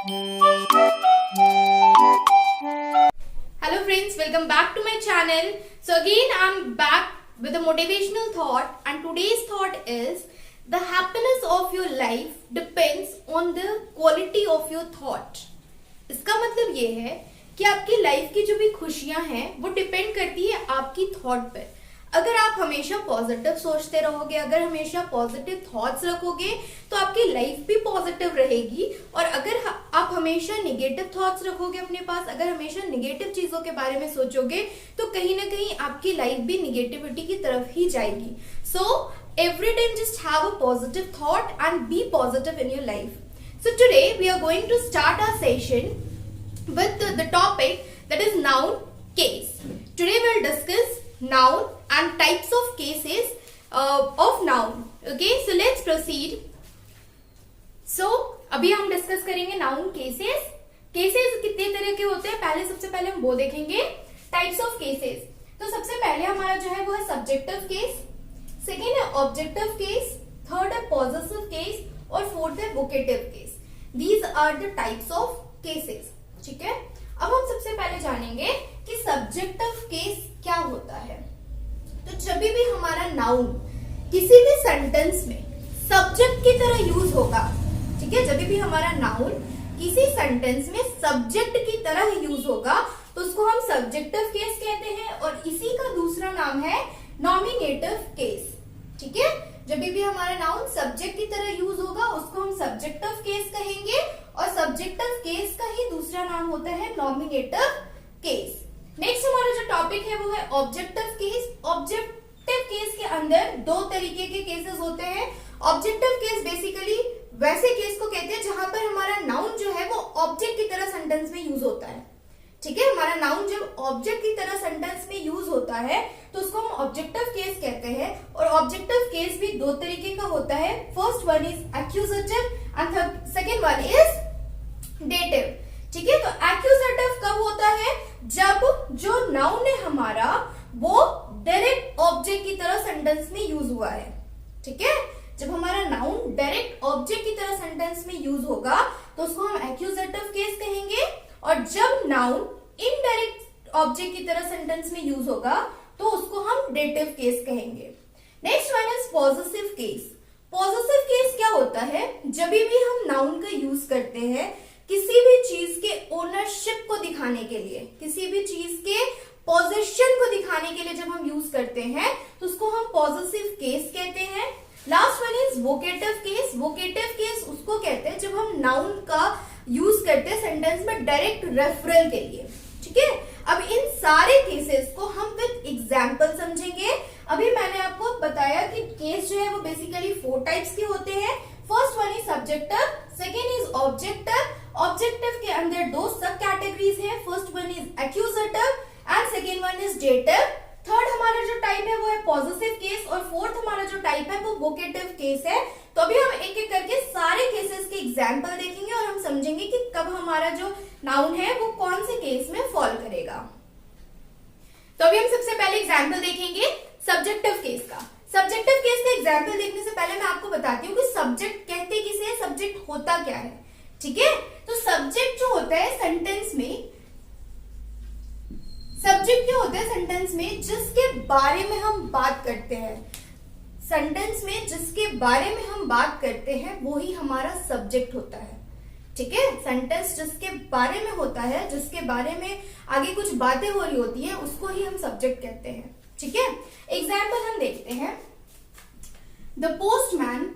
Hello friends, welcome back to my channel. So again I'm back with a motivational thought, and today's thought is the happiness of your life depends on the quality of your thought. इसका मतलब ये है कि आपकी life की जो भी खुशियां हैं वो डिपेंड करती है आपकी थॉट पर। अगर आप हमेशा पॉजिटिव सोचते रहोगे, अगर हमेशा पॉजिटिव थॉट्स रखोगे तो आपकी लाइफ भी पॉजिटिव रहेगी। और अगर आप हमेशा नेगेटिव थॉट्स रखोगे अपने पास, अगर हमेशा नेगेटिव चीजों के बारे में सोचोगे तो कहीं ना कहीं आपकी लाइफ भी नेगेटिविटी की तरफ ही जाएगी। सो every time just have a positive thought and be positive in your life. So today we are going to start our session with the topic that is noun case. Today we will discuss noun and types of cases of noun. Okay, so let's proceed. So अभी हम discuss करेंगे noun cases. Cases कितने तरह के होते हैं, सबसे पहले हम वो देखेंगे types of cases. तो सबसे पहले हमारा जो है वो है subjective case, सेकेंड है ऑब्जेक्टिव केस, थर्ड है पॉजेसिव केस और फोर्थ है vocative case. These are the types of cases. ठीक है, अब हम सबसे पहले जानेंगे कि सब्जेक्टिव केस क्या होता है। तो जब भी हमारा नाउन किसी भी सेंटेंस में सब्जेक्ट की तरह यूज होगा, ठीक है, जब भी हमारा नाउन किसी सेंटेंस में सब्जेक्ट की तरह यूज होगा तो उसको हम सब्जेक्टिव केस कहते हैं, और इसी का दूसरा नाम है नॉमिनेटिव केस। ठीक है, जब भी हमारा नाउन सब्जेक्ट की तरह यूज होगा उसको हम सब्जेक्टिव केस कहेंगे, और सब्जेक्टिव केस का ही दूसरा नाम होता है नॉमिनेटिव केस। नेक्स्ट हमारा जो टॉपिक है वो है ऑब्जेक्टिव केस। ऑब्जेक्टिव केस के अंदर दो तरीके के केसेस होते हैं। ऑब्जेक्टिव केस बेसिकली वैसे केस को कहते हैं जहां पर हमारा नाउन जो है वो ऑब्जेक्ट की तरह सेंटेंस में यूज होता है। ठीक है, हमारा नाउन जब ऑब्जेक्ट की तरह सेंटेंस में यूज होता है तो उसको हम ऑब्जेक्टिव केस कहते हैं। और ऑब्जेक्टिव केस भी दो तरीके का होता है। First one is accusative and second one is dative. ठीक है, तो एक्यूजेटिव कब होता है, जब जो नाउन है हमारा वो डायरेक्ट ऑब्जेक्ट की तरह सेंटेंस में यूज हुआ है। ठीक है, जब हमारा नाउन डायरेक्ट ऑब्जेक्ट की तरह सेंटेंस में यूज होगा तो उसको हम एक्यूजेटिव केस कहेंगे, और जब नाउन इनडायरेक्ट ऑब्जेक्ट की तरह सेंटेंस में यूज होगा तो उसको हम डेटिव केस कहेंगे। Next one is possessive case. Possessive case क्या होता है, जब भी हम नाउन का यूज करते हैं किसी भी चीज के ओनरशिप को दिखाने के लिए, किसी भी चीज के पोजेशन को दिखाने के लिए जब हम यूज करते हैं तो उसको हम पॉजेसिव केस कहते हैं। Last one is vocative case. Vocative case उसको कहते हैं जब हम नाउन का यूज करते हैं सेंटेंस में डायरेक्ट रेफरल के लिए। ठीक है, अब इन सारे केसेस को हम विद एग्जांपल समझेंगे। अभी मैंने आपको बताया कि केस जो है वो बेसिकली 4 टाइप्स के होते हैं। First one is subjective, second is objective. Objective के अंदर दो सब कैटेगरीज हैं। First one is accusative and second one is dative. Third हमारा जो टाइप है वो है पॉजेसिव केस, और फोर्थ हमारा जो टाइप है वो वोकेटिव केस है। तो अभी हम एक एक करके सारे केसेस के एग्जांपल देखेंगे और हम समझेंगे कि कब हमारा जो नाउन है वो कौन से केस में फॉल करेगा। तो अभी हम सबसे पहले एग्जांपल देखेंगे सब्जेक्टिव केस का। सब्जेक्टिव केस का एग्जांपल देखने से पहले मैं आपको बताती हूँ कि सब्जेक्ट कहते किसे, सब्जेक्ट होता क्या है। ठीक है, तो सब्जेक्ट जो होता है सेंटेंस में, सब्जेक्ट क्या होता है सेंटेंस में जिसके बारे में हम बात करते हैं। सेंटेंस में जिसके बारे में हम बात करते हैं वो ही हमारा सब्जेक्ट होता है। ठीक है, सेंटेंस जिसके बारे में होता है, जिसके बारे में आगे कुछ बातें हो रही होती हैं, उसको ही हम सब्जेक्ट कहते हैं। ठीक है, एग्जाम्पल हम देखते हैं। The postman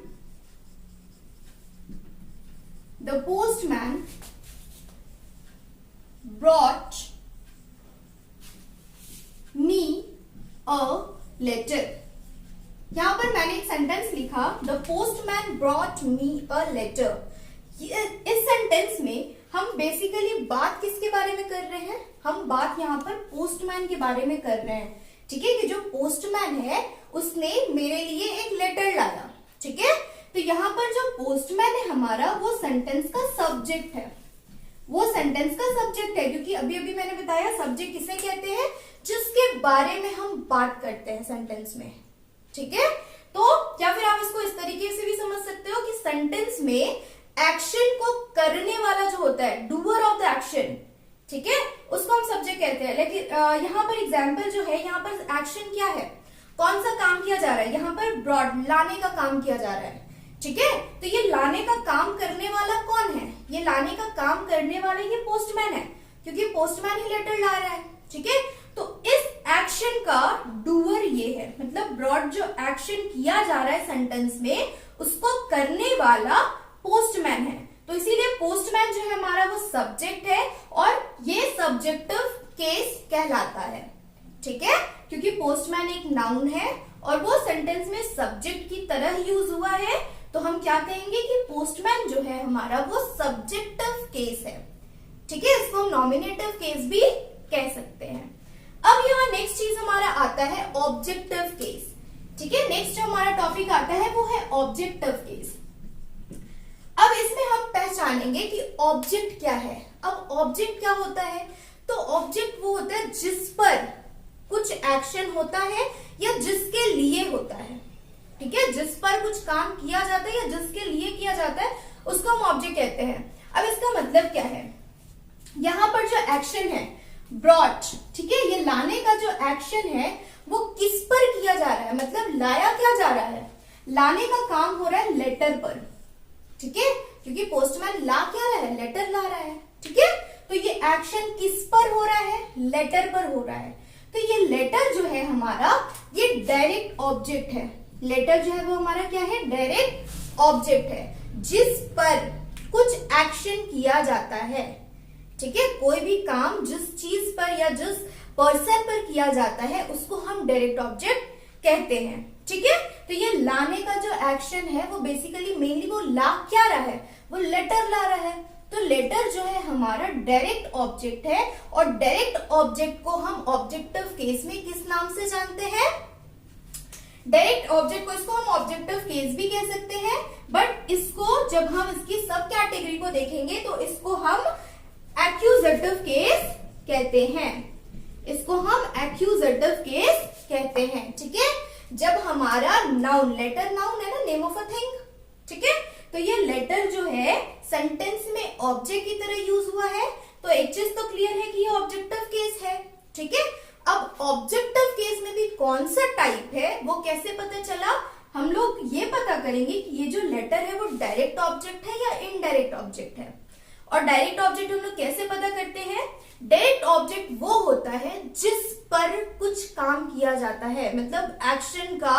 brought me a letter. यहां पर मैंने एक सेंटेंस लिखा, the postman brought me a letter. इस सेंटेंस में हम बेसिकली बात किसके बारे में कर रहे हैं, हम बात यहाँ पर पोस्टमैन के बारे में कर रहे हैं। ठीक है, कि जो पोस्टमैन है उसने मेरे लिए एक लेटर लाया। ठीक है, तो यहाँ पर जो पोस्टमैन है हमारा वो सेंटेंस का सब्जेक्ट है, वो सेंटेंस का सब्जेक्ट है, क्योंकि अभी अभी मैंने बताया सब्जेक्ट किसे कहते हैं, जिसके बारे में हम बात करते हैं सेंटेंस में। ठीक है, तो या फिर आप इसको इस तरीके से भी समझ सकते हो कि सेंटेंस में एक्शन को करने वाला जो होता है, डूअर ऑफ द एक्शन, ठीक है, उसको हम सब्जेक्ट कहते हैं। लेकिन यहाँ पर एग्जाम्पल जो है, यहाँ पर एक्शन क्या है, कौन सा काम किया जा रहा है, यहाँ पर ब्रॉड लाने का काम किया जा रहा है, ठीक है। तो ये लाने का काम करने वाला कौन है, ये लाने का काम करने वाला ये पोस्टमैन है, क्योंकि पोस्टमैन ही लेटर ला रहा है, ठीक है। तो इस एक्शन का डूअर ये है, मतलब ब्रॉड जो एक्शन किया जा रहा है सेंटेंस में, उसको करने वाला पोस्टमैन है। तो इसीलिए पोस्टमैन जो है हमारा वो सब्जेक्ट है और ये सब्जेक्टिव केस कहलाता है, ठीक है, क्योंकि पोस्टमैन एक नाउन है और वो सेंटेंस में सब्जेक्ट की तरह यूज हुआ है। तो हम क्या कहेंगे कि पोस्टमैन जो है हमारा वो सब्जेक्टिव केस है, ठीक है। इसको हम नॉमिनेटिव केस भी कह सकते हैं। अब यहाँ नेक्स्ट चीज हमारा आता है ऑब्जेक्टिव केस, ठीक है। नेक्स्ट जो हमारा टॉपिक आता है वो है ऑब्जेक्टिव केस। अब इसमें हम पहचानेंगे कि ऑब्जेक्ट क्या है। अब ऑब्जेक्ट क्या होता है, तो ऑब्जेक्ट वो होता है जिस पर कुछ एक्शन होता है या जिसके लिए होता है, ठीक है, जिस पर कुछ काम किया जाता है या जिसके लिए किया जाता है उसको हम ऑब्जेक्ट कहते हैं। अब इसका मतलब क्या है, यहाँ पर जो एक्शन है ब्रॉट, ठीक है, ये लाने का जो एक्शन है वो किस पर किया जा रहा है, मतलब लाया क्या जा रहा है, लाने का काम हो रहा है लेटर पर, ठीक है, क्योंकि पोस्टमैन ला क्या रहा है, लेटर ला रहा है, ठीक है। तो ये एक्शन किस पर हो रहा है, लेटर पर हो रहा है। तो ये लेटर जो है हमारा ये डायरेक्ट ऑब्जेक्ट है। लेटर जो है वो हमारा क्या है, डायरेक्ट ऑब्जेक्ट है, जिस पर कुछ एक्शन किया जाता है, ठीक है। कोई भी काम जिस चीज पर या जिस पर्सन पर किया जाता है उसको हम डायरेक्ट ऑब्जेक्ट कहते हैं, ठीक है। तो ये लाने का जो एक्शन है वो बेसिकली मेनली वो ला क्या रहा है, वो लेटर ला रहा है। तो लेटर जो है हमारा डायरेक्ट ऑब्जेक्ट है और डायरेक्ट ऑब्जेक्ट को हम ऑब्जेक्टिव केस में किस नाम से जानते हैं, डायरेक्ट ऑब्जेक्ट को इसको हम ऑब्जेक्टिव केस भी कह सकते हैं, बट इसको जब हम इसकी सब कैटेगरी को देखेंगे तो इसको हम एक्यूजेटिव केस कहते हैं, इसको हम एक्यूजेटिव केस कहते हैं, ठीक है। जब हमारा नाउन, लेटर नाउन है ना, नेम ऑफ अ थिंग, ठीक है, तो ये लेटर जो है सेंटेंस में ऑब्जेक्ट की तरह यूज हुआ है, तो एक चीज तो क्लियर है कि ये ऑब्जेक्टिव केस है, ठीक है। अब ऑब्जेक्टिव केस में भी कौन सा टाइप है वो कैसे पता चला, हम लोग ये पता करेंगे कि ये जो लेटर है वो डायरेक्ट ऑब्जेक्ट है या इनडायरेक्ट ऑब्जेक्ट है। और डायरेक्ट ऑब्जेक्ट हम लोग कैसे पता करते हैं, डायरेक्ट ऑब्जेक्ट वो होता है जिस पर कुछ काम किया जाता है, मतलब एक्शन का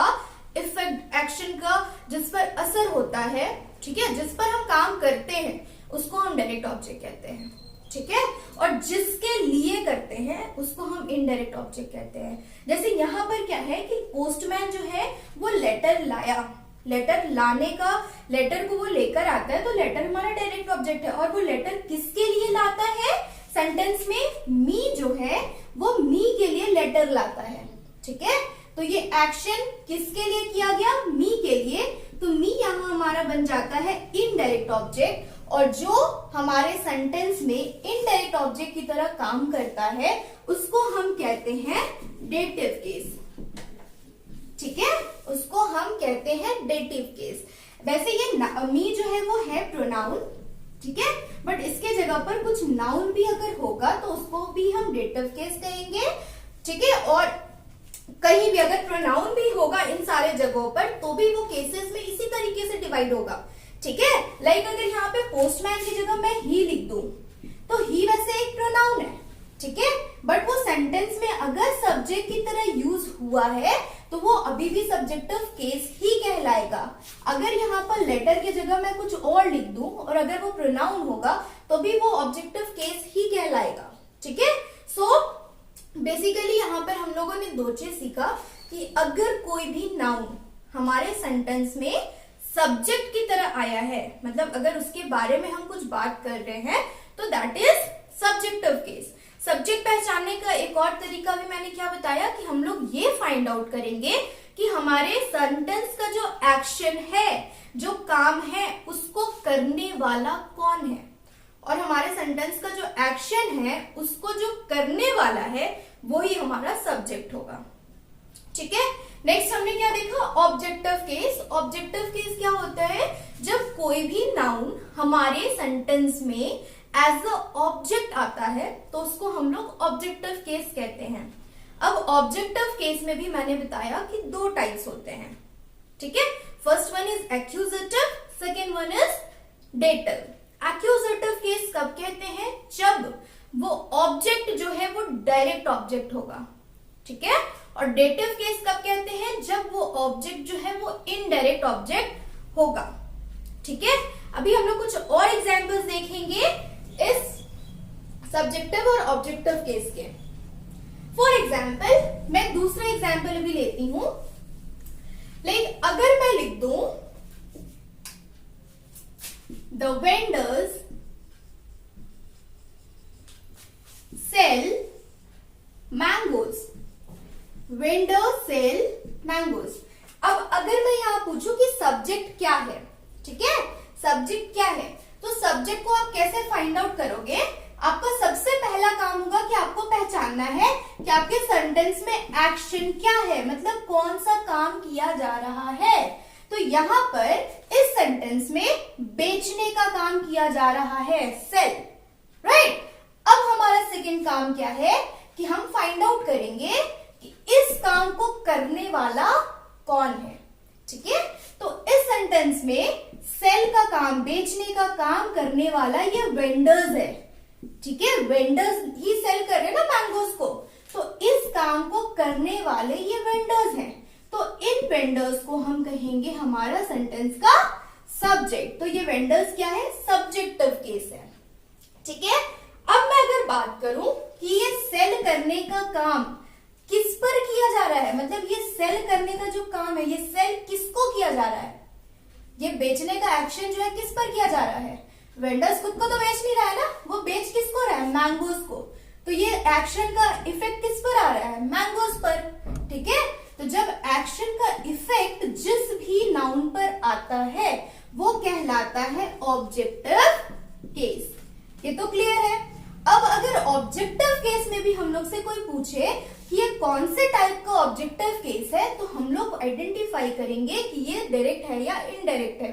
इफेक्ट, एक्शन का जिस पर असर होता है, ठीक है, जिस पर हम काम करते हैं उसको हम डायरेक्ट ऑब्जेक्ट कहते हैं, ठीक है। और जिसके लिए करते हैं उसको हम इनडायरेक्ट ऑब्जेक्ट कहते हैं। जैसे यहाँ पर क्या है कि पोस्टमैन जो है वो लेटर लाया, लेटर लाने का, लेटर को वो लेकर आता है, तो लेटर हमारा डायरेक्ट ऑब्जेक्ट है। और वो लेटर किसके लिए लाता है, सेंटेंस में मी जो है वो मी के लिए लेटर लाता है, ठीक है। तो ये एक्शन किसके लिए किया गया, मी के लिए, तो मी यहाँ हमारा बन जाता है इनडायरेक्ट ऑब्जेक्ट। और जो हमारे सेंटेंस में इनडायरेक्ट ऑब्जेक्ट की तरह काम करता है उसको हम कहते हैं डेटिव केस, ठीक है, उसको हम कहते हैं डेटिव केस। वैसे ये मी जो है वो है प्रोनाउन, ठीक है, बट इसके जगह पर कुछ नाउन भी अगर होगा तो उसको भी हम डेटिव केस कहेंगे, ठीक है। और कहीं भी अगर प्रोनाउन भी होगा इन सारे जगहों पर तो भी वो केसेस में इसी तरीके से डिवाइड होगा, ठीक है। लाइक अगर यहाँ पे पोस्टमैन की जगह मैं ही लिख दूं तो ही वैसे एक प्रोनाउन है, ठीक है, बट वो सेंटेंस में अगर सब्जेक्ट की तरह यूज हुआ है तो वो अभी भी सब्जेक्टिव केस ही कहलाएगा। अगर यहाँ पर लेटर की जगह मैं कुछ और लिख दूं और अगर वो प्रोनाउन होगा तो भी वो ऑब्जेक्टिव केस ही कहलाएगा, ठीक है। सो बेसिकली यहाँ पर हम लोगों ने दो चीज सीखा कि अगर कोई भी नाउन हमारे सेंटेंस में सब्जेक्ट की तरह आया है, मतलब अगर उसके बारे में हम कुछ बात कर रहे हैं तो that is subjective case. Subject पहचानने का एक और तरीका भी मैंने क्या बताया कि हम लोग ये फाइंड आउट करेंगे कि हमारे सेंटेंस का जो एक्शन है, जो काम है, उसको करने वाला कौन है, और हमारे सेंटेंस का जो एक्शन है उसको जो करने वाला है वो ही हमारा सब्जेक्ट होगा, ठीक है। नेक्स्ट हमने क्या देखा, ऑब्जेक्टिव केस। ऑब्जेक्टिव केस क्या होता है, जब कोई भी नाउन हमारे सेंटेंस में एज अ ऑब्जेक्ट आता है तो उसको हम लोग ऑब्जेक्टिव केस कहते हैं। अब ऑब्जेक्टिव केस में भी मैंने बताया कि दो टाइप्स होते हैं, ठीक है। First one is accusative, second one is dative. Accusative case कब कहते हैं, जब वो ऑब्जेक्ट जो है वो डायरेक्ट ऑब्जेक्ट होगा, ठीक है। और डेटिव केस कब कहते हैं, जब वो ऑब्जेक्ट जो है वो इनडायरेक्ट ऑब्जेक्ट होगा, ठीक है। अभी हम लोग कुछ और एग्जांपल्स देखेंगे इस सब्जेक्टिव और ऑब्जेक्टिव केस के। फॉर एग्जाम्पल मैं दूसरा एग्जाम्पल भी लेती हूं, लाइक अगर मैं लिख दूं the vendors sell mangoes, vendors sell mangoes. अब अगर मैं यहां पूछूं कि सब्जेक्ट क्या है, ठीक है, सब्जेक्ट क्या है, तो सब्जेक्ट को आप कैसे फाइंड आउट करोगे। आपका सबसे पहला काम होगा कि आपको पहचानना है कि आपके सेंटेंस में एक्शन क्या है, मतलब कौन सा काम किया जा रहा है। तो यहां पर इस सेंटेंस में बेचने का काम किया जा रहा है, सेल, राइट। अब हमारा सेकंड काम क्या है कि हम फाइंड आउट करेंगे कि इस काम को करने वाला कौन है, ठीक है। तो इस सेंटेंस में सेल का काम, बेचने का काम करने वाला ये वेंडर्स है, ठीक है। वेंडर्स ही सेल कर रहे हैं ना मैंगोज को, तो इस काम को करने वाले ये वेंडर्स हैं। तो इन वेंडर्स को हम कहेंगे हमारा सेंटेंस का सब्जेक्ट। तो ये वेंडर्स क्या है, सब्जेक्टिव केस है, ठीक है। अब मैं अगर बात करूं कि ये सेल करने का काम किस पर किया जा रहा है, मतलब ये सेल करने का जो काम है ये सेल किसको किया जा रहा है, ये बेचने का एक्शन जो है किस पर किया जा रहा है। वेंडर्स खुद को तो बेच नहीं रहा है ना, वो बेच किसको रहा है, मैंगोज को। तो ये एक्शन का इफेक्ट किस पर आ रहा है, मैंगोज पर, ठीक है। तो जब एक्शन का इफेक्ट जिस भी नाउन पर आता है वो कहलाता है ऑब्जेक्टिव केस। ये तो क्लियर है। अब अगर ऑब्जेक्टिव केस में भी हम लोग से कोई पूछे कि ये कौन से टाइप का ऑब्जेक्टिव केस है, तो हम लोग आइडेंटिफाई करेंगे कि ये डायरेक्ट है या इनडायरेक्ट है।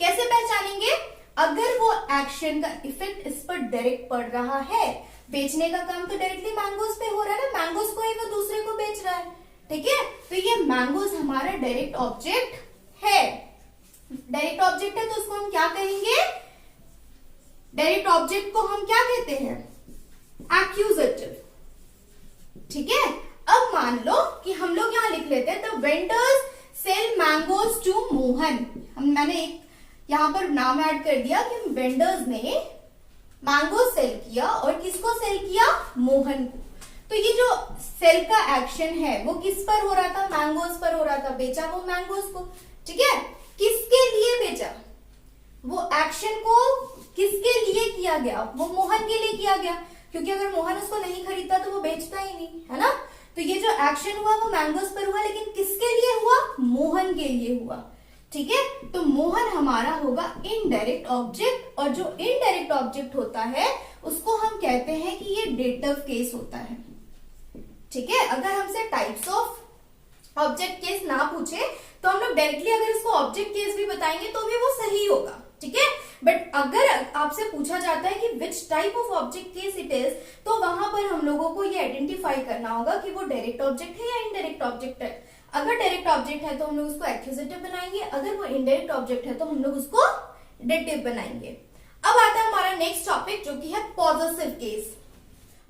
कैसे पहचानेंगे, अगर वो एक्शन का इफेक्ट इस पर डायरेक्ट पड़ रहा है, बेचने का काम तो डायरेक्टली मैंगोज पे हो रहा है ना, मैंगोज को ही वो दूसरे को बेच रहा है, ठीक है। तो ये मैंगोज हमारा डायरेक्ट ऑब्जेक्ट है। डायरेक्ट ऑब्जेक्ट है तो उसको हम क्या कहेंगे, डायरेक्ट ऑब्जेक्ट को हम क्या कहते हैं, एक्यूजेटिव, ठीक है। अब मान लो कि हम लोग यहां लिख लेते हैं the vendors sell mangoes to Mohan. मैंने एक यहां पर नाम ऐड कर दिया कि वेंडर्स ने मैंगो सेल किया, और किसको सेल किया, मोहन को। तो ये जो सेल का एक्शन है वो किस पर हो रहा था, मैंगोज पर हो रहा था, बेचा वो मैंगोज को, ठीक है। किसके लिए बेचा, वो एक्शन को किसके लिए किया गया, वो मोहन के लिए किया गया, क्योंकि अगर मोहन उसको नहीं खरीदता तो वो बेचता ही नहीं, है ना। तो ये जो एक्शन हुआ वो मैंगोज पर हुआ, लेकिन किसके लिए हुआ, मोहन के लिए हुआ, ठीक है। तो मोहन हमारा होगा इनडायरेक्ट ऑब्जेक्ट, और जो इनडायरेक्ट ऑब्जेक्ट होता है उसको हम कहते हैं कि ये डेटिव केस होता है, ठीक है। अगर हमसे टाइप्स ऑफ ऑब्जेक्ट केस ना पूछे तो हम लोग डायरेक्टली अगर इसको ऑब्जेक्ट केस भी बताएंगे तो भी वो सही होगा, ठीक है। बट अगर आपसे पूछा जाता है कि which type of object case it is, तो वहां पर हम लोगों को ये आइडेंटिफाई करना होगा कि वो डायरेक्ट ऑब्जेक्ट है या इनडायरेक्ट ऑब्जेक्ट है। अगर डायरेक्ट ऑब्जेक्ट है तो हम लोग उसको एक्यूजेटिव बनाएंगे, अगर वो इनडायरेक्ट ऑब्जेक्ट है तो हम लोग उसको डेटिव बनाएंगे। अब आता है हमारा नेक्स्ट टॉपिक जो कि है possessive case.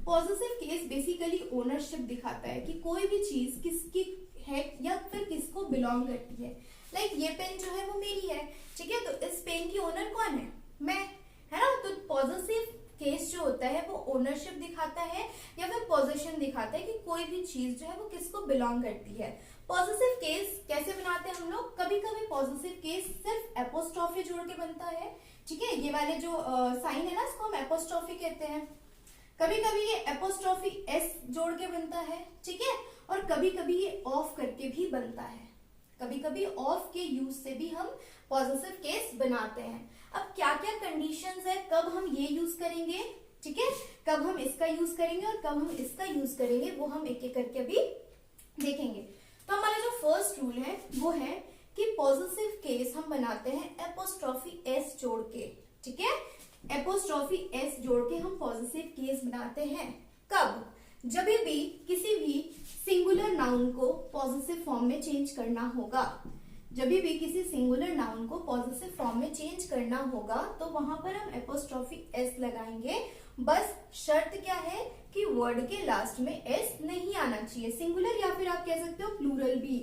Possessive case basically ownership दिखाता है कि कोई भी चीज किसकी है या फिर किसको बिलोंग करती है। लाइक ये पेन जो है वो मेरी है, ठीक है, तो इस पेन की ओनर कौन है, मैं, है ना। तो पॉजेसिव केस जो होता है वो ओनरशिप दिखाता है या फिर पोजीशन दिखाता है कि कोई भी चीज जो है वो किसको बिलोंग करती है। पॉजेसिव केस कैसे बनाते हैं हम लोग, कभी कभी पॉजेसिव केस सिर्फ एपोस्ट्रॉफी जोड़ के बनता है, ठीक है। ये वाले जो साइन है ना इसको हम एपोस्ट्रॉफी कहते हैं। कभी कभी ये एपोस्ट्रॉफी एस जोड़ के बनता है, ठीक है, और कभी कभी ये ऑफ करके भी बनता है। कभी कभी ऑफ के यूज से भी हम पॉजेसिव केस बनाते हैं। अब क्या क्या कंडीशंस है कब हम ये यूज करेंगे, ठीक है, कब हम इसका यूज करेंगे और कब हम इसका यूज करेंगे, वो हम एक एक करके अभी देखेंगे। तो हमारा जो फर्स्ट रूल है वो है कि पॉजेसिव केस हम बनाते हैं एपोस्ट्रॉफी एस जोड़ के, ठीक है। एपोस्ट्रॉफी एस जोड़ के हम पॉजेसिव केस बनाते हैं। कब? जब भी किसी भी सिंगुलर नाउन को पॉजेसिव फॉर्म में चेंज करना होगा, जब भी किसी सिंगुलर नाउन को पॉजेसिव फॉर्म में चेंज करना होगा तो वहां पर हम एपोस्ट्रॉफी एस लगाएंगे। बस शर्त क्या है कि वर्ड के लास्ट में एस नहीं आना चाहिए, सिंगुलर या फिर आप कह सकते हो प्लूरल भी,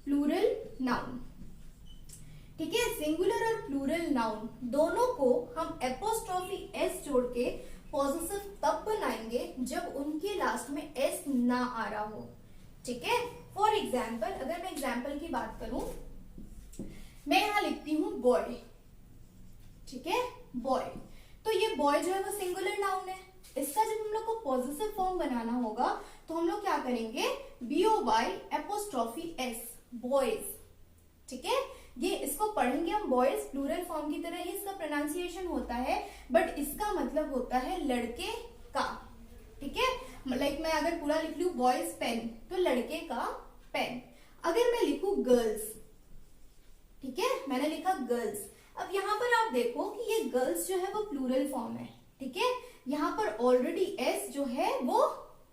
प्लूरल नाउन, ठीक है। सिंगुलर और प्लूरल नाउन दोनों को हम एपोस्ट्रॉफी एस जोड़ के पॉजेसिव तब बनाएंगे जब उनके लास्ट में एस ना आ रहा हो, ठीक है। फॉर एग्जाम्पल, अगर मैं एग्जाम्पल की बात करूं, मैं यहां लिखती हूं बॉय, ठीक है, बॉय। तो ये बॉय जो है वो सिंगुलर नाउन है। इसका जब हम लोग को पॉजेसिव फॉर्म बनाना होगा तो हम लोग क्या करेंगे, BOY एपोस्ट्रॉफी एस, बॉयज, ठीक है। ये इसको पढ़ेंगे हम बॉयज, प्लूरल फॉर्म की तरह ही इसका प्रोनाउंसिएशन होता है, बट इसका मतलब होता है लड़के का, ठीक है। लाइक मैं अगर पूरा लिख लूं बॉयज पेन, तो लड़के का पेन। अगर मैं लिखूं गर्ल्स, ठीक है, मैंने लिखा गर्ल्स। अब यहाँ पर आप देखो कि ये गर्ल्स जो है वो प्लूरल फॉर्म है, ठीक है। यहाँ पर ऑलरेडी एस जो है वो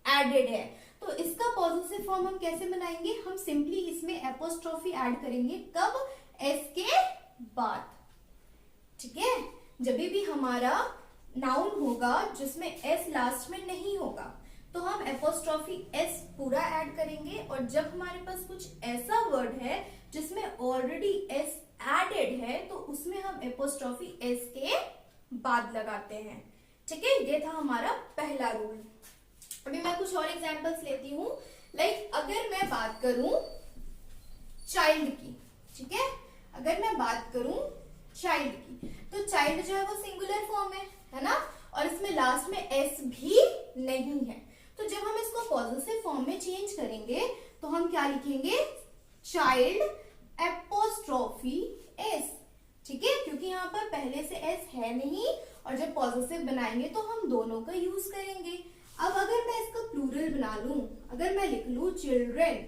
एडेड है, तो इसका पॉजिटिव फॉर्म हम कैसे बनाएंगे, हम सिंपली इसमें एपोस्ट्रोफी ऐड करेंगे। कब? एस के बाद, ठीक है। जब भी हमारा नाउन होगा जिसमें एस लास्ट में नहीं होगा तो हम एपोस्ट्रोफी एस पूरा ऐड करेंगे, और जब हमारे पास कुछ ऐसा वर्ड है जिसमें ऑलरेडी एस एडेड है तो उसमें हम एपोस्ट्रोफी एस के बाद लगाते हैं, ठीक है। ये था हमारा पहला रूल। अभी मैं कुछ और एग्जांपल्स लेती हूँ। लाइक अगर मैं बात करूं चाइल्ड की, ठीक है, अगर मैं बात करूं चाइल्ड की, तो चाइल्ड जो है वो सिंगुलर फॉर्म है ना, और इसमें लास्ट में एस भी नहीं है। तो जब हम इसको पॉजिटिव फॉर्म में चेंज करेंगे तो हम क्या लिखेंगे, चाइल्ड एपोस्ट्रोफी एस, ठीक है, क्योंकि यहाँ पर पहले से एस है नहीं, और जब पॉजिटिव बनाएंगे तो हम दोनों का यूज करेंगे। अब अगर मैं इसका प्लूरल बना लूं, अगर मैं लिख लूं चिल्ड्रेन,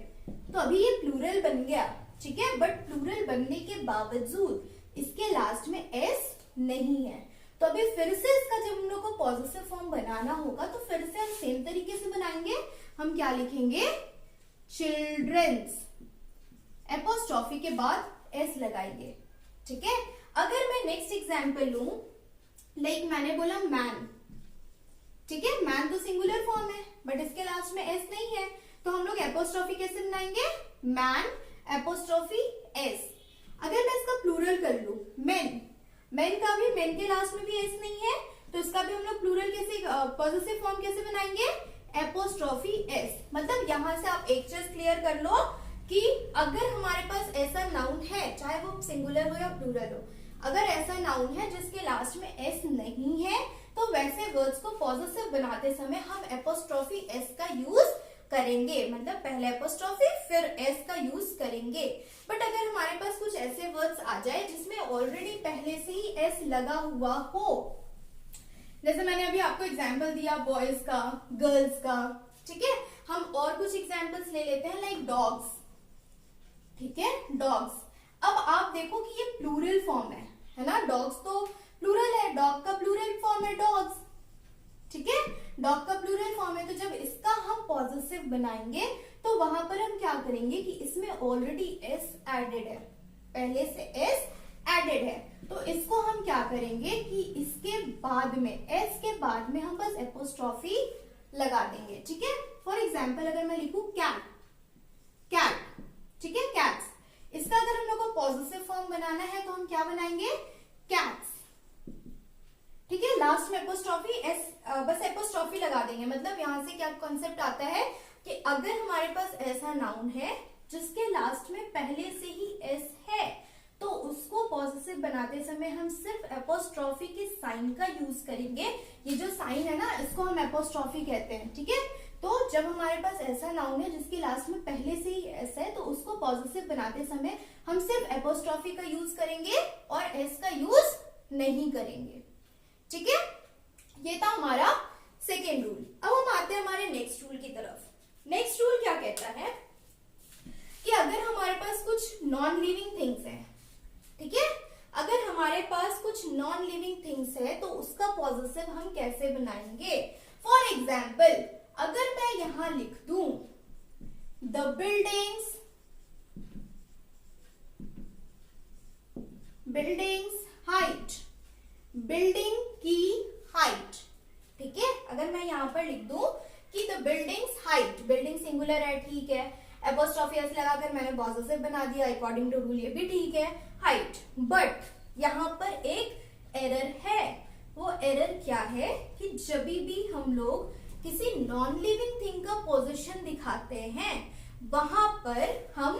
तो अभी ये प्लूरल बन गया, ठीक है, बट प्लूरल बनने के बावजूद इसके लास्ट में एस नहीं है। तो अभी फिर से इसका जब हम लोग को पॉजिटिव फॉर्म बनाना होगा तो फिर से हम सेम तरीके से बनाएंगे। हम क्या लिखेंगे, चिल्ड्रेन्स, एपोस्ट्रोफी के बाद एस लगाएंगे, ठीक है। अगर मैं नेक्स्ट एग्जांपल लूं, लाइक मैंने बोला मैन, ठीक है, मैन तो सिंगुलर फॉर्म है बट इसके लास्ट में एस नहीं है, तो हम लोग एपोस्ट्रोफी कैसे बनाएंगे, मैन एपोस्ट्रोफी एस। अगर मैं इसका प्लूरल कर लूं मेन, मेन का भी, मेन के लास्ट में भी एस नहीं है, तो इसका भी हम लोग प्लूरल कैसे, पॉजिटिव फॉर्म कैसे बनाएंगे, एपोस्ट्रोफी एस। मतलब यहां से आप एक चीज क्लियर कर लो कि अगर हमारे पास ऐसा नाउन है, चाहे वो सिंगुलर हो या प्लूरल हो, अगर ऐसा नाउन है जिसके लास्ट में एस नहीं है तो वैसे वर्ड्स को पॉजिटिव बनाते समय हम एपोस्ट्रोफी एस का यूज करेंगे, मतलब पहले एपोस्ट्रोफी फिर एस का यूज करेंगे। बट अगर हमारे पास कुछ ऐसे वर्ड्स आ जाए जिसमें ऑलरेडी पहले से ही एस लगा हुआ हो, जैसे मैंने अभी आपको एग्जांपल दिया बॉयज का, गर्ल्स का, ठीक है, हम और कुछ एग्जांपल्स ले लेते हैं, लाइक डॉग्स, ठीक है, डॉग्स। अब आप देखो कि ये प्लूरल फॉर्म है ना, डॉग्स तो प्लूरल है, डॉग का प्लूरल फॉर्म है डॉग्स, ठीक है, डॉग का प्लूरल फॉर्म है। तो जब इसका हम पॉजिटिव बनाएंगे तो वहां पर हम क्या करेंगे कि इसमें ऑलरेडी एस एडेड है, पहले से एस एडेड है, तो इसको हम क्या करेंगे कि इसके बाद में, एस के बाद में हम बस एपोस्ट्रोफी लगा देंगे, ठीक है। फॉर एग्जाम्पल अगर मैं लिखूं कैट, कैट, ठीक है, कैट्स, इसका अगर हम लोग को पॉजिटिव फॉर्म बनाना है तो हम क्या बनाएंगे, कैट्स, ठीक है, लास्ट में एपोस्ट्रोफी एस, बस एपोस्ट्रोफी लगा देंगे। मतलब यहां से क्या कॉन्सेप्ट आता है कि अगर हमारे पास ऐसा नाउन है जिसके लास्ट में पहले से ही एस है तो उसको पॉजिटिव बनाते समय हम सिर्फ एपोस्ट्रोफी के साइन का यूज करेंगे। ये जो साइन है ना, इसको हम एपोस्ट्रोफी कहते हैं, ठीक है। तो जब हमारे पास ऐसा नाउन है जिसके लास्ट में पहले से ही एस है तो उसको पॉजिटिव बनाते समय हम सिर्फ एपोस्ट्रोफी का यूज करेंगे और एस का यूज नहीं करेंगे, ठीक है। ये था हमारा सेकेंड रूल। अब हम आते हैं हमारे नेक्स्ट रूल की तरफ। नेक्स्ट रूल क्या कहता है, कि अगर हमारे पास कुछ नॉन लिविंग थिंग्स है, ठीक है, अगर हमारे पास कुछ नॉन लिविंग थिंग्स है तो उसका पॉजेसिव हम कैसे बनाएंगे। फॉर एग्जाम्पल अगर मैं यहां लिख दूं द बिल्डिंग्स हाइट, बिल्डिंग की हाइट, ठीक है, अगर मैं यहां पर लिख दूं कि the buildings height, building singular है, ठीक है, एपोस्ट्रोफी एस लगाकर मैंने पॉजेसिव बना दिया, अकॉर्डिंग टू रूल ये भी ठीक है, हाइट। बट यहां पर एक एरर है, वो एरर क्या है कि जब भी हम लोग किसी नॉन लिविंग थिंग का पोजीशन दिखाते हैं वहां पर हम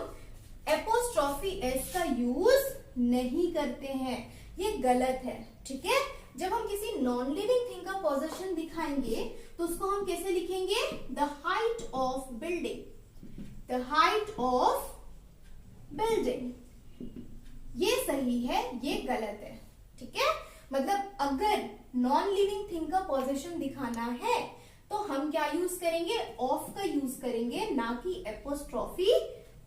एपोस्ट्रोफी एस का यूज नहीं करते हैं, ये गलत है, ठीक है। जब हम किसी नॉन लिविंग थिंग का पोजीशन दिखाएंगे तो उसको हम कैसे लिखेंगे, the height of building, the height of building, ये सही है, ये गलत है, ठीक है। मतलब अगर नॉन लिविंग थिंग का पोजीशन दिखाना है तो हम क्या यूज करेंगे, ऑफ का यूज करेंगे, ना कि एपोस्ट्रोफी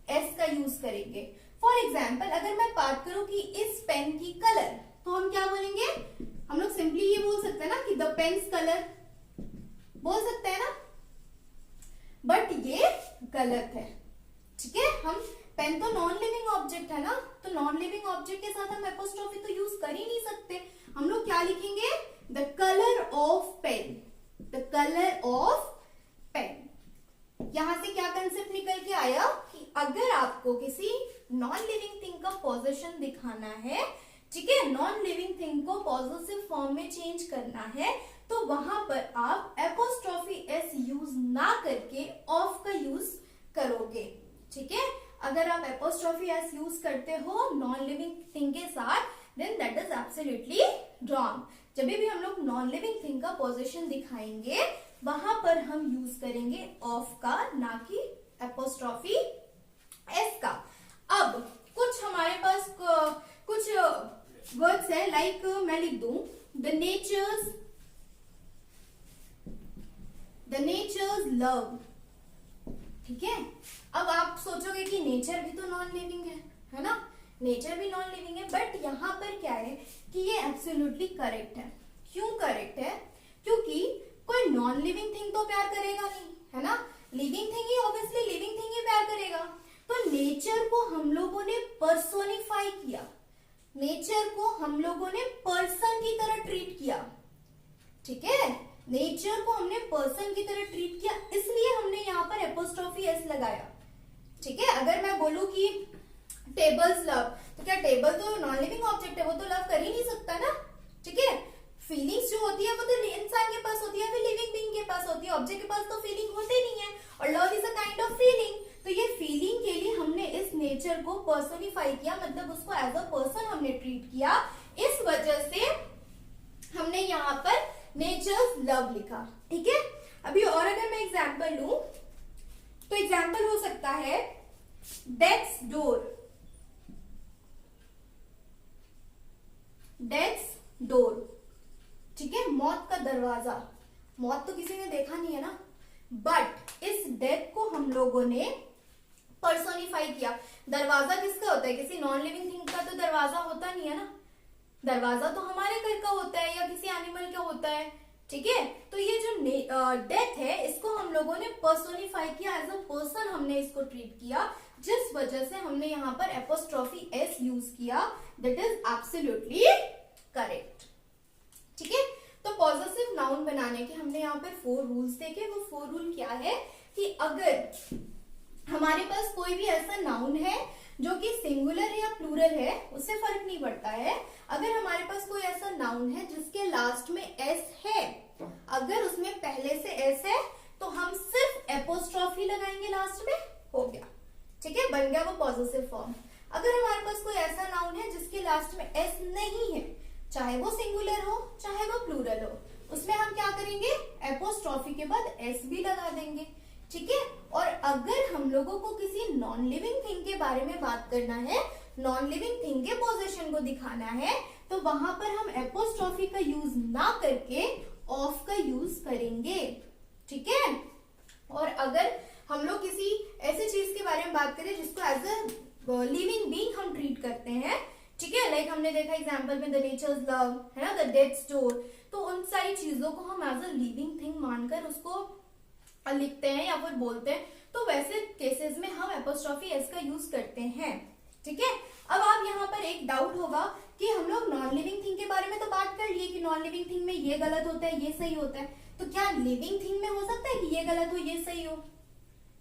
एस का यूज करेंगे। फॉर एग्जाम्पल अगर मैं बात करूं कि इस पेन की कलर, तो हम क्या बोलेंगे, हम लोग सिंपली ये बोल सकते हैं ना कि द पेन्स कलर, बोल सकते हैं ना, बट ये गलत है, ठीक है। हम पेन तो नॉन लिविंग ऑब्जेक्ट है ना, तो नॉन लिविंग ऑब्जेक्ट के साथ हम एपोस्ट्रोफी तो यूज कर ही नहीं सकते, हम लोग क्या लिखेंगे, the colour of pen, the colour of pen. यहां से क्या कंसेप्ट निकल के आया कि अगर आपको किसी नॉन लिविंग थिंग का पोजीशन दिखाना है, ठीक है, नॉन लिविंग थिंग को पॉजिटिव फॉर्म में चेंज करना है, तो वहां पर आप एपोस्ट्रोफी एस यूज ना करके ऑफ का यूज करोगे, ठीक है। अगर आप एपोस्ट्रोफी एस यूज करते हो नॉन लिविंग थिंग के साथ, then that is absolutely wrong. जब भी हम लोग नॉन लिविंग थिंग का पोजीशन दिखाएंगे वहां पर हम यूज करेंगे ऑफ का, ना कि एपोस्ट्रोफी एस का। अब कुछ हमारे पास कुछ वर्ड्स है, लाइक मैं लिख दूं द नेचर्स लव, ठीक है। अब आप सोचोगे कि नेचर भी तो नॉन लिविंग है ना, नेचर भी नॉन लिविंग है, बट यहाँ पर क्या है कि ये एब्सोल्युटली करेक्ट है। क्यों करेक्ट है, क्योंकि कोई नॉन लिविंग थिंग तो प्यार करेगा नहीं, है ना, living thing he, obviously living thing he प्यार करेगा। तो नेचर को हम लोगों ने पर्सोनिफाई किया, नेचर को हम लोगों ने पर्सन की तरह ट्रीट किया, ठीक है, नेचर को हमने पर्सन की तरह ट्रीट किया, इसलिए हमने यहाँ पर एपोस्ट्रोफी एस लगाया, ठीक है। अगर मैं बोलूं कि टेबल्स लव, तो क्या टेबल तो नॉन लिविंग ऑब्जेक्ट है, वो तो लव कर ही नहीं सकता ना, ठीक है। फीलिंग्स जो होती है वो तो इंसान के पास होती है, फिर लिविंग बीइंग के पास होती है, ऑब्जेक्ट के पास तो फीलिंग होते नहीं है, और love is a kind of feeling. तो ये फीलिंग के लिए हमने इस नेचर को पर्सोनिफाई किया, मतलब उसको एज अ पर्सन हमने ट्रीट किया, इस वजह से हमने यहाँ पर नेचर्स लव लिखा, ठीक है। अभी और अगर मैं एग्जाम्पल लूं तो एग्जाम्पल हो सकता है डेथ्स डोर, डेथ्स डोर, ठीक है, मौत का दरवाजा। मौत तो किसी ने देखा नहीं है ना, बट इस डेथ को हम लोगों ने पर्सोनिफाई किया। दरवाजा किसका होता है, किसी नॉन लिविंग थिंग का तो दरवाजा होता नहीं है ना, दरवाजा तो हमारे घर का होता है या किसी एनिमल का होता है, ठीक है। तो ये जो डेथ है इसको हम लोगों ने पर्सोनिफाई किया, एज अ पर्सन हमने इसको ट्रीट किया, जिस वजह से हमने यहाँ पर एपोस्ट्रोफी एस यूज किया, दैट इज एब्सोल्युटली करेक्ट, ठीक है। तो पॉजिटिव नाउन बनाने के हमने यहाँ पर 4 रूल्स देखे। वो 4 रूल क्या है कि अगर हमारे पास कोई भी ऐसा नाउन है जो कि सिंगुलर है या प्लूरल है, उससे फर्क नहीं पड़ता है, अगर हमारे पास कोई ऐसा नाउन है जिसके लास्ट में एस है, अगर उसमें पहले से एस है तो हम सिर्फ एपोस्ट्रोफी लगाएंगे लास्ट में, हो गया, ठीक है, बन गया वो पॉजिटिव फॉर्म। अगर हमारे पास कोई ऐसा नाउन है जिसके लास्ट में एस नहीं है, चाहे वो सिंगुलर हो चाहे वो प्लूरल हो, उसमें हम क्या करेंगे, एपोस्ट्रोफी के बाद एस भी लगा देंगे, ठीक है। और अगर हम लोगों को किसी नॉन लिविंग थिंग के बारे में बात करना है, नॉन लिविंग थिंग के पोजीशन को दिखाना है, तो वहां पर हम एपोस्ट्रोफी का यूज ना करके ऑफ का यूज करेंगे, ठीक है। और अगर हम लोग किसी ऐसे चीज के बारे में बात करें जिसको एज अ लिविंग बीइंग हम ट्रीट करते हैं, ठीक है। लाइक हमने देखा एग्जाम्पल में द नेचर्स लव, है ना, द डेथ स्टोर, तो उन सारी चीजों को हम एज अ लिविंग थिंग मानकर उसको लिखते हैं या फिर बोलते हैं, तो वैसे केसेस में हम एपोस्ट्रोफी एस का यूज करते हैं, ठीक है। अब आप यहाँ पर एक डाउट होगा कि हम लोग नॉन लिविंग थिंग के बारे में तो बात कर लिए कि नॉन लिविंग थिंग में ये गलत होता है, ये सही होता है, तो क्या लिविंग थिंग में हो सकता है कि ये गलत हो ये सही हो,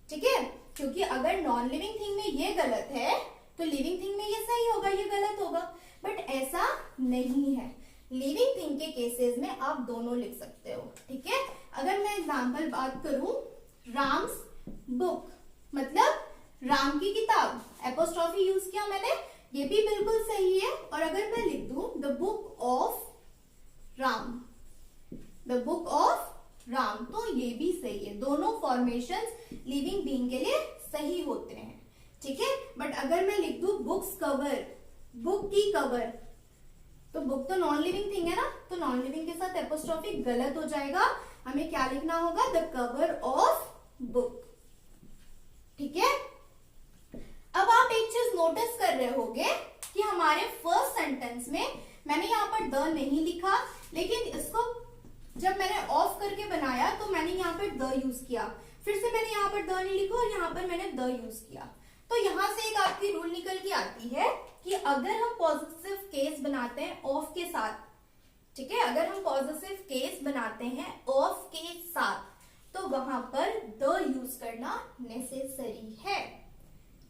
ठीक है। क्योंकि अगर नॉन लिविंग थिंग में ये गलत है तो लिविंग थिंग में ये सही होगा, ये गलत होगा, बट ऐसा नहीं है। लिविंग थिंग के केसेस में आप दोनों लिख सकते हो, ठीक है। अगर मैं एग्जांपल बात करूं, राम्स बुक मतलब राम की किताब, एपोस्ट्रोफी यूज किया मैंने, ये भी बिल्कुल सही है। और अगर मैं लिख दूं the book of Ram, the book of Ram, तो ये भी सही है। दोनों फॉर्मेशंस लिविंग बीइंग के लिए सही होते हैं, ठीक है। बट अगर मैं लिख दूं बुक्स कवर, बुक की कवर, तो बुक तो नॉन लिविंग थिंग है ना, तो नॉन लिविंग के साथ एपोस्ट्रोफी गलत हो जाएगा। हमें क्या लिखना होगा, द कवर ऑफ बुक, ठीक है। अब आप एक चीज नोटिस कर रहे होंगे कि हमारे फर्स्ट सेंटेंस में मैंने यहाँ पर द नहीं लिखा, लेकिन इसको जब मैंने ऑफ करके बनाया तो मैंने यहाँ पर द यूज किया, फिर से मैंने यहाँ पर द नहीं लिखा और यहाँ पर मैंने द यूज किया। तो यहां से एक आपकी रूल निकल के आती है कि अगर हम पॉजिटिव केस बनाते हैं ऑफ के साथ, ठीक है, अगर हम पॉजिटिव केस बनाते हैं ऑफ के साथ, तो वहां पर द यूज करना नेसेसरी है,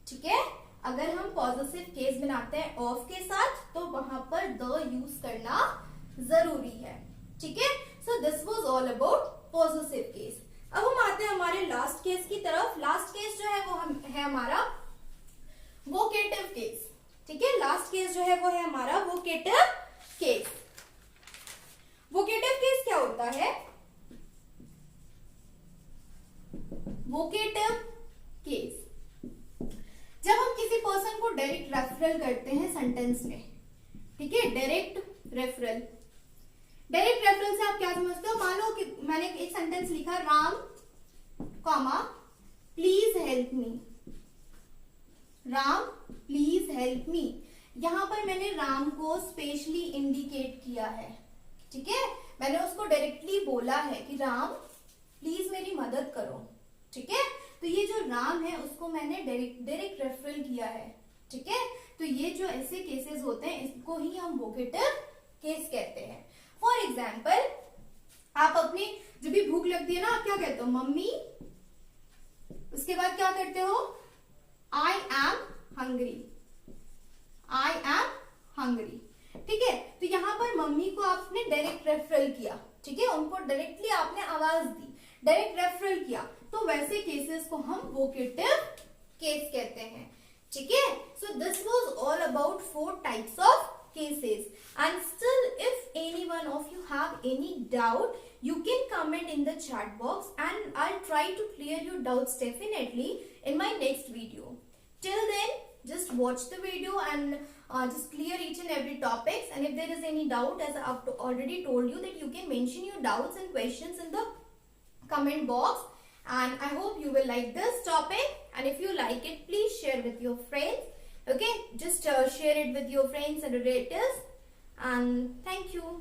ठीक है। अगर हम पॉजिटिव केस बनाते हैं ऑफ के साथ तो वहां पर द यूज करना जरूरी है, ठीक है। So this was all about positive case. अब हम आते हैं हमारे लास्ट केस की तरफ। लास्ट केस जो है वो है हमारा वोकेटिव केस, ठीक है। लास्ट केस जो है वो है हमारा वोकेटिव केस। वोकेटिव केस क्या होता है, वोकेटिव केस जब हम किसी पर्सन को डायरेक्ट रेफरल करते हैं सेंटेंस में, ठीक है, डायरेक्ट रेफरल। डायरेक्ट रेफरल से आप क्या समझते हो, मान लो कि मैंने एक सेंटेंस लिखा, Ram comma please help me, Ram please help me. यहां पर मैंने राम को स्पेशली इंडिकेट किया है, ठीक है, मैंने उसको डायरेक्टली बोला है कि राम प्लीज मेरी मदद करो, ठीक है। तो ये जो राम है उसको मैंने डायरेक्ट रेफरल किया है, ठीक है। तो ये जो ऐसे केसेस होते हैं इसको ही हम वोकेटिव केस कहते हैं। फॉर एग्जाम्पल, आप अपनी जब भी भूख लगती है ना, आप क्या कहते हो, मम्मी, उसके बाद क्या करते हो, I am hungry, I am hungry, ठीक है। तो यहाँ पर मम्मी को आपने डायरेक्ट रेफरल किया, ठीक है, उनको डायरेक्टली आपने आवाज दी, डायरेक्ट रेफरल किया, तो वैसे केसेस को हम वोकेटिव केस कहते हैं, ठीक है। So this was all about 4 types of cases, and still if any one of you have any doubt, you can comment in the chat box and I'll try to clear your doubts definitely in my next video. Till then, just watch the video and just clear each and every topics, and if there is any doubt, as I've already told you, that you can mention your doubts and questions in the comment box, and I hope you will like this topic, and if you like it, please share with your friends. Okay, just share it with your friends and relatives, and thank you.